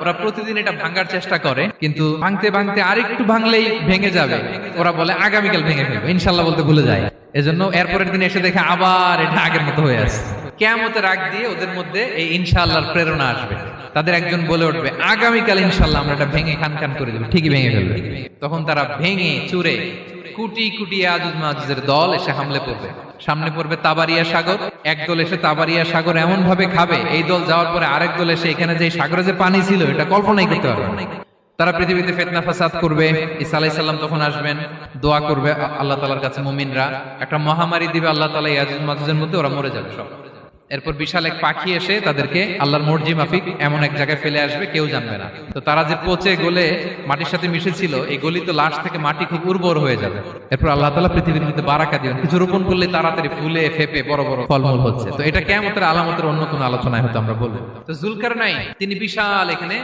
ওরা প্রতিদিন এটা ভাঙার চেষ্টা করে, কিন্তু ভাঙতে ভাঙতে আরেকটু ভাঙলেই ভেঙে যাবে। ওরা বলে আগামীকাল ভেঙে ফেলবে, ইনশাল্লাহ বলতে ভুলে যায়। এজন্য এরপরের দিন এসে দেখে আবার এটা আগের মতো হয়ে আছে। কিয়ামতের আগ দিয়ে ওদের মধ্যে এই ইনশাআল্লাহর প্রেরণা আসবে। তাদের একজন বলে উঠবে, আগামীকাল ইনশাআল্লাহ আমরা এটা ভেঙে খান খান করে দেব, ঠিকই ভেঙে ফেলবে। তখন তারা ভেঙে চুরে কুটি কুটি ইয়াজুজ মাজুজের দল এসে হামলে পড়বে। সামনে পড়বে তাবারিয়া সাগর, এক দল এসে তাবারিয়া সাগর এমন ভাবে খাবে, এই দল যাওয়ার পরে আরেক দল এসে এখানে যে সাগরে যে পানি ছিল এটা কল্পনাই করতে পারবে না। তারা পৃথিবীতে ফিতনা ফাসাদ করবে। ঈসা আলাইহিস সালাম তখন আসবেন, দোয়া করবে আল্লাহ তাআলার কাছে মুমিনরা, একটা মহামারী দিবে আল্লাহ তাআলা ইয়াজুজ মাজুজের মধ্যে, ওরা মরে যাবে সব। এরপর বিশাল এক পাখি এসে তাদেরকে আল্লাহর মর্জি মাফিক এমন এক জায়গায় ফেলে আসবে, কেউ জানবে না। তো তারা যে পচে গলে মাটির সাথে মিশেছিল, এই গলিত লাশ থেকে মাটি খুব উর্বর হয়ে যাবে। এরপর আল্লাহ তাআলা পৃথিবীর মধ্যে বারাকা দিবেন, কিছু রোপণ করলে তাড়াতাড়ি ফুলে ফেপে বড় বড় ফলমূল হচ্ছে। তো এটা কিয়ামতের আলামতের অন্য কোনো আলোচনায় হয়তো আমরা বলবো। তো জুলকারনাইন তিনি বিশাল এখানে